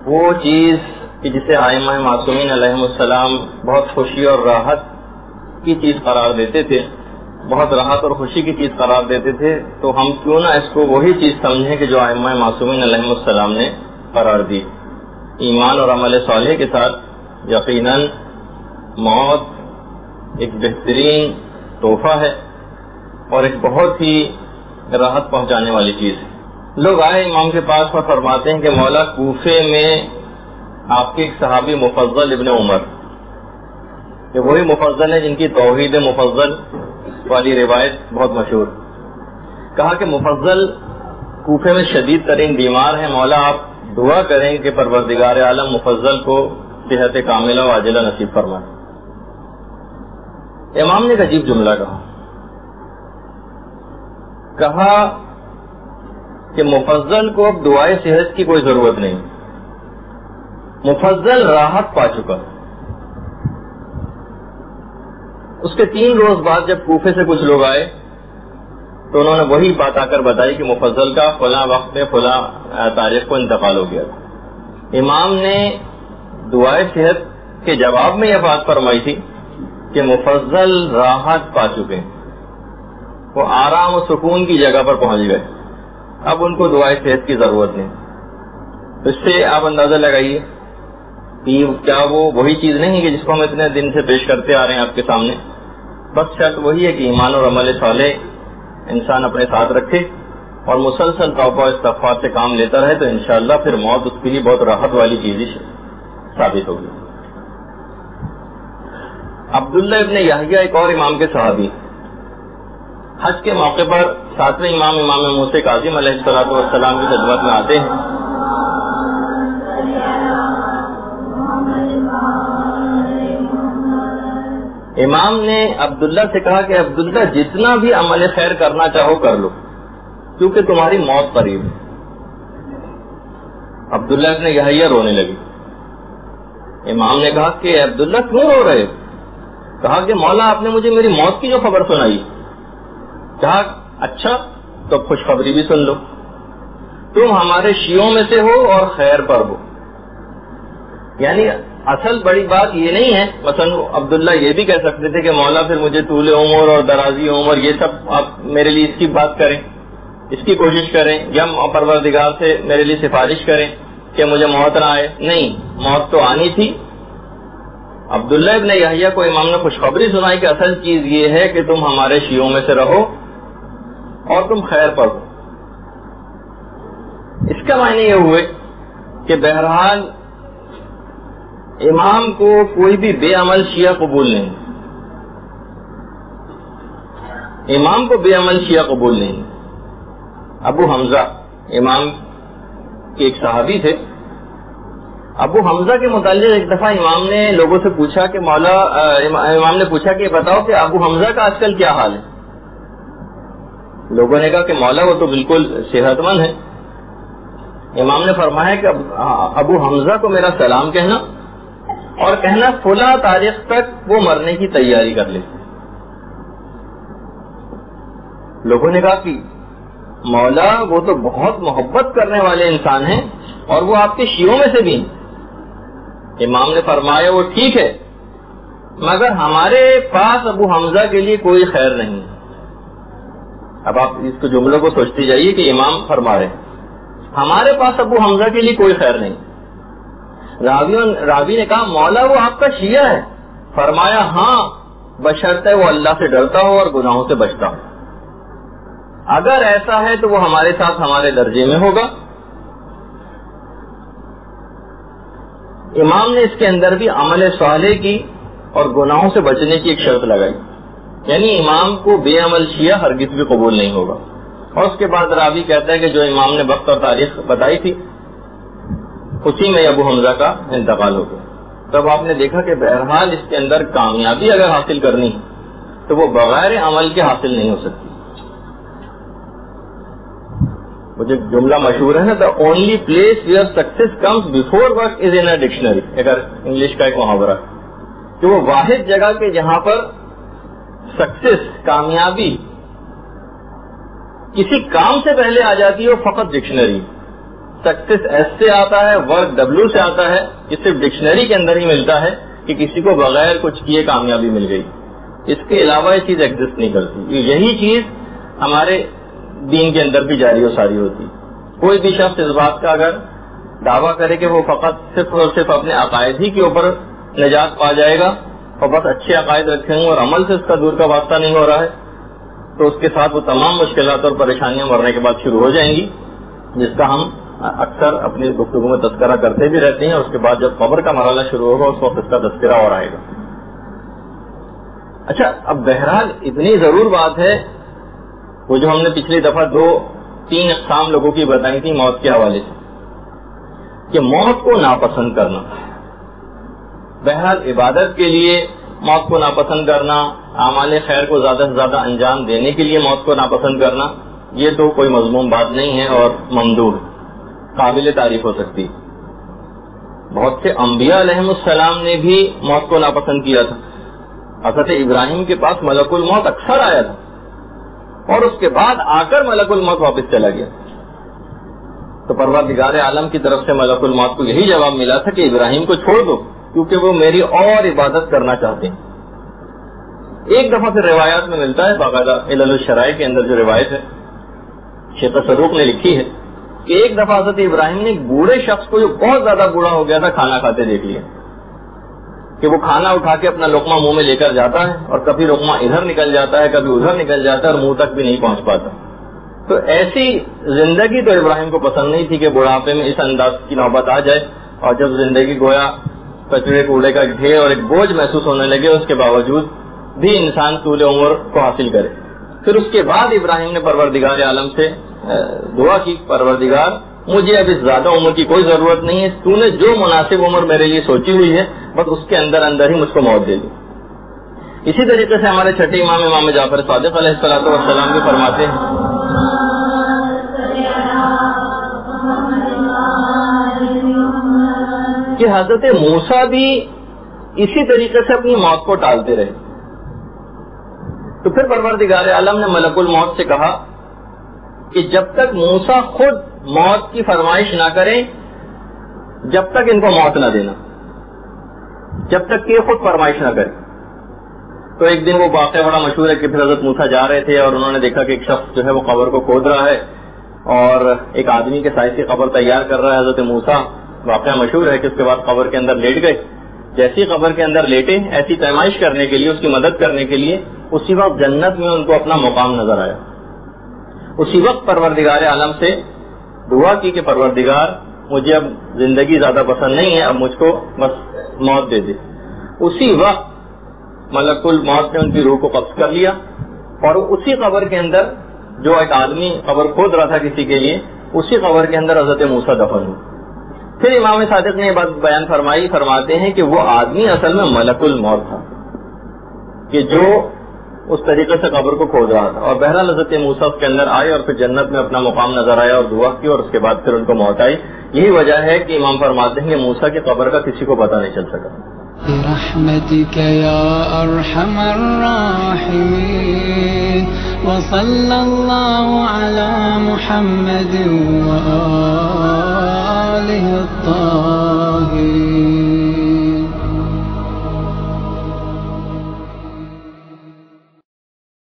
وہ چیز کہ جسے ائمہ معصومین علیہم السلام بہت خوشی اور راحت کی چیز قرار دیتے تھے، بہت راحت اور خوشی کی چیز قرار دیتے تھے، تو ہم کیوں نہ اس کو وہی چیز سمجھیں کہ جو ائمہ معصومین علیہم السلام نے قرار دی۔ ایمان اور عمل صالح کے ساتھ یقیناً موت ایک بہترین تحفہ ہے اور ایک بہت ہی راحت پہنچانے والی چیز ہے۔ لوگ آئے امام کے پاس اور فرماتے ہیں کہ مولا کوفے میں آپ کے ایک صحابی مفضل ابن عمر، کہ وہی مفضل ہے جن کی توحید مفضل والی روایت بہت مشہور، کہا کہ مفضل کوفے میں شدید ترین بیمار ہیں، مولا آپ دعا کریں کہ پروردگار عالم مفضل کو صحت کاملہ و عاجلہ نصیب فرمائے۔ امام نے ایک عجیب جملہ کہا کہ مفضل کو اب دعائے صحت کی کوئی ضرورت نہیں، مفضل راحت پا چکا۔ اس کے 3 روز بعد جب کوفے سے کچھ لوگ آئے تو انہوں نے وہی بات آ کر بتائی کہ مفضل کا فلاں وقت میں فلاں تاریخ کو انتقال ہو گیا تھا۔ امام نے دعائے صحت کے جواب میں یہ بات فرمائی تھی کہ مفضل راحت پا چکے، وہ آرام و سکون کی جگہ پر پہنچ گئے، اب ان کو دعائے صحت کی ضرورت نہیں۔ اس سے آپ اندازہ لگائیے کہ کیا وہ وہی چیز نہیں کہ جس کو ہم اتنے دن سے پیش کرتے آ رہے ہیں آپ کے سامنے۔ بس شرط وہی ہے کہ ایمان اور عمل صالح انسان اپنے ساتھ رکھے اور مسلسل توبہ و استغفار سے کام لیتا رہے تو انشاءاللہ پھر موت اس کے لیے بہت راحت والی چیز ہی ثابت ہوگی۔ عبداللہ ابن یحییٰ ایک اور امام کے صحابی، حج کے موقع پر 7ویں امام موسیٰ کاظم علیہ السلام کی خدمت میں آتے ہیں۔ امام نے عبداللہ سے کہا کہ عبداللہ جتنا بھی عمل خیر کرنا چاہو کر لو کیونکہ تمہاری موت قریب ہے۔ عبداللہ ابن یحییٰ رونے لگی۔ امام نے کہا کہ عبداللہ کیوں رو رہے؟ کہا کہ مولا آپ نے مجھے میری موت کی جو خبر سنائی۔ کہا اچھا تو خوشخبری بھی سن لو، تم ہمارے شیعوں میں سے ہو اور خیر پر ہو۔ یعنی اصل بڑی بات یہ نہیں ہے، مثلا عبداللہ یہ بھی کہہ سکتے تھے کہ مولا پھر مجھے طول عمر اور درازی عمر یہ سب آپ میرے لیے اس کی بات کریں، اس کی کوشش کریں، یا پروردگار سے میرے لیے سفارش کریں کہ مجھے موت نہ آئے۔ نہیں، موت تو آنی تھی۔ عبداللہ ابن یحییٰ کو امام نے خوشخبری سنائی کہ اصل چیز یہ ہے کہ تم ہمارے شیعوں میں سے رہو اور تم خیر پر ہو۔ اس کا معنی یہ ہوئے کہ بہرحال امام کو کوئی بھی بے عمل شیعہ قبول نہیں، امام کو بے عمل شیعہ قبول نہیں۔ ابو حمزہ امام کے ایک صحابی تھے، ابو حمزہ کے متعلق ایک دفعہ امام نے لوگوں سے پوچھا کہ مولا، امام نے پوچھا کہ بتاؤ کہ ابو حمزہ کا آج کل کیا حال ہے؟ لوگوں نے کہا کہ مولا وہ تو بالکل صحت مند ہے۔ امام نے فرمایا کہ ابو حمزہ کو میرا سلام کہنا اور کہنا فلاں تاریخ تک وہ مرنے کی تیاری کر لے۔ لوگوں نے کہا کہ مولا وہ تو بہت محبت کرنے والے انسان ہیں اور وہ آپ کے شیعوں میں سے بھی ہیں۔ امام نے فرمایا وہ ٹھیک ہے مگر ہمارے پاس ابو حمزہ کے لیے کوئی خیر نہیں۔ اب آپ اس کو جملوں کو سوچتے جائیے کہ امام فرما رہے ہیں ہمارے پاس ابو حمزہ کے لیے کوئی خیر نہیں۔ راوی نے کہا مولا وہ آپ کا شیعہ ہے؟ فرمایا ہاں، بشرطے وہ اللہ سے ڈرتا ہو اور گناہوں سے بچتا ہو۔ اگر ایسا ہے تو وہ ہمارے ساتھ ہمارے درجے میں ہوگا۔ امام نے اس کے اندر بھی عمل صالح کی اور گناہوں سے بچنے کی ایک شرط لگائی، یعنی امام کو بے عمل شیعہ ہرگز بھی قبول نہیں ہوگا۔ اور اس کے بعد راوی کہتا ہے کہ جو امام نے وقت اور تاریخ بتائی تھی اسی میں ابو حمزہ کا انتقال ہو گیا۔ تب آپ نے دیکھا کہ بہرحال اس کے اندر کامیابی اگر حاصل کرنی تو وہ بغیر عمل کے حاصل نہیں ہو سکتی۔ وہ جو جملہ مشہور ہے نا، the only place where success comes before work is in a dictionary، اگر انگلش کا ایک محاورہ، کہ وہ واحد جگہ کے جہاں پر سکسیس، کامیابی کسی کام سے پہلے آ جاتی ہے وہ فقط ڈکشنری۔ سکسیس ایس سے آتا ہے, ورک ڈبلو سے آتا ہے. یہ صرف ڈکشنری کے اندر ہی ملتا ہے کہ کسی کو بغیر کچھ کیے کامیابی مل گئی. اس کے علاوہ یہ چیز ایگزسٹ نہیں کرتی. یہی چیز ہمارے دین کے اندر بھی جاری و ساری ہوتی. کوئی بھی شخص اس بات کا اگر دعویٰ کرے کہ وہ فقط صرف اور صرف اپنے عقائد ہی کے اوپر نجات پا جائے گا اور بس اچھے عقائد رکھیں گے اور عمل سے اس کا دور کا واسطہ نہیں ہو رہا ہے, تو اس کے ساتھ وہ تمام مشکلات اور پریشانیاں مرنے کے بعد شروع ہو جائیں گی, جس کا ہم اکثر اپنی گفتگو میں تذکرہ کرتے بھی رہتے ہیں. اور اس کے بعد جب قبر کا مرحلہ شروع ہوگا اس وقت اس کا تذکرہ اور آئے گا. اچھا, اب بہرحال اتنی ضرور بات ہے, وہ جو ہم نے پچھلی دفعہ 2-3 اقسام لوگوں کی بتائی تھی موت کے حوالے سے, کہ موت کو ناپسند کرنا. بہرحال عبادت کے لیے موت کو ناپسند کرنا, اعمال خیر کو زیادہ سے زیادہ انجام دینے کے لیے موت کو ناپسند کرنا, یہ تو کوئی مذموم بات نہیں ہے اور ممدوح, قابل تعریف ہو سکتی. بہت سے انبیاء علیہم السلام نے بھی موت کو ناپسند کیا تھا. حضرت ابراہیم کے پاس ملک الموت اکثر آیا تھا اور اس کے بعد آ کر ملک الموت واپس چلا گیا. تو پروردگار عالم کی طرف سے ملک الموت کو یہی جواب ملا تھا کہ ابراہیم کو چھوڑ دو کیونکہ وہ میری اور عبادت کرنا چاہتے ہیں. ایک دفعہ پھر روایات میں ملتا ہے, باقاعدہ علل الشرائع کے اندر جو روایت ہے شیخ صدوق نے لکھی ہے کہ ایک دفعہ حضرت ابراہیم نے ایک بوڑھے شخص کو جو بہت زیادہ بوڑھا ہو گیا تھا کھانا کھاتے دیکھ لیا, کہ وہ کھانا اٹھا کے اپنا لقمہ منہ میں لے کر جاتا ہے اور کبھی لقمہ ادھر نکل جاتا ہے کبھی ادھر نکل جاتا ہے اور منہ تک بھی نہیں پہنچ پاتا. تو ایسی زندگی تو ابراہیم کو پسند نہیں تھی کہ بڑھاپے میں اس انداز کی نوبت آ جائے, اور جب زندگی گویا کچرے کوڑے کا ڈھیر اور ایک بوجھ محسوس ہونے لگے اس کے باوجود بھی انسان طول عمر کو حاصل کرے. پھر اس کے بعد ابراہیم نے پروردگار عالم سے دعا کی, پروردگار مجھے اب اس زیادہ عمر کی کوئی ضرورت نہیں ہے, تو نے جو مناسب عمر میرے لیے سوچی ہوئی ہے بس اس کے اندر اندر ہی مجھ کو موت دے دی. اسی طریقے سے ہمارے چھٹے امام جعفر صادق علیہ الصلوۃ والسلام بھی فرماتے ہیں کہ حضرت موسیٰ بھی اسی طریقے سے اپنی موت کو ٹالتے رہے. تو پھر پروردگار عالم نے ملک الموت سے کہا کہ جب تک موسیٰ خود موت کی فرمائش نہ کریں جب تک ان کو موت نہ دینا, جب تک کہ خود فرمائش نہ کریں. تو ایک دن وہ واقعہ بڑا مشہور ہے کہ پھر حضرت موسیٰ جا رہے تھے اور انہوں نے دیکھا کہ ایک شخص جو ہے وہ قبر کو کھود رہا ہے اور ایک آدمی کے سائز کی قبر تیار کر رہا ہے. حضرت موسیٰ واقعہ مشہور ہے کہ اس کے بعد قبر کے اندر لیٹ گئے. جیسی قبر کے اندر لیٹے ایسی پیمائش کرنے کے لیے, اس کی مدد کرنے کے لیے, اسی وقت جنت میں ان کو اپنا مقام نظر آیا. اسی وقت پروردگار عالم سے دعا کی کہ پروردگار مجھے اب زندگی زیادہ پسند نہیں ہے, اب مجھ کو بس موت دے دے. اسی وقت ملک الموت نے ان کی روح کو قبض کر لیا اور اسی قبر کے اندر جو ایک آدمی قبر کھود رہا تھا کسی کے لیے, اسی قبر کے اندر حضرت موسیٰ دفن ہوئے. پھر امام صادق نے یہ بات بیان فرماتے ہیں کہ وہ آدمی اصل میں ملک الموت تھا کہ جو اس طریقے سے قبر کو کھود رہا تھا. اور بہرحال حضرت موسیٰ اس کے اندر آئے اور پھر جنت میں اپنا مقام نظر آیا اور دعا کی اور اس کے بعد پھر ان کو موت آئی. یہی وجہ ہے کہ امام فرماتے ہیں کہ موسیٰ کی قبر کا کسی کو پتہ نہیں چل سکا. برحمتك يا أرحم الراحمين وصلى الله على محمد وآله الطاهرين.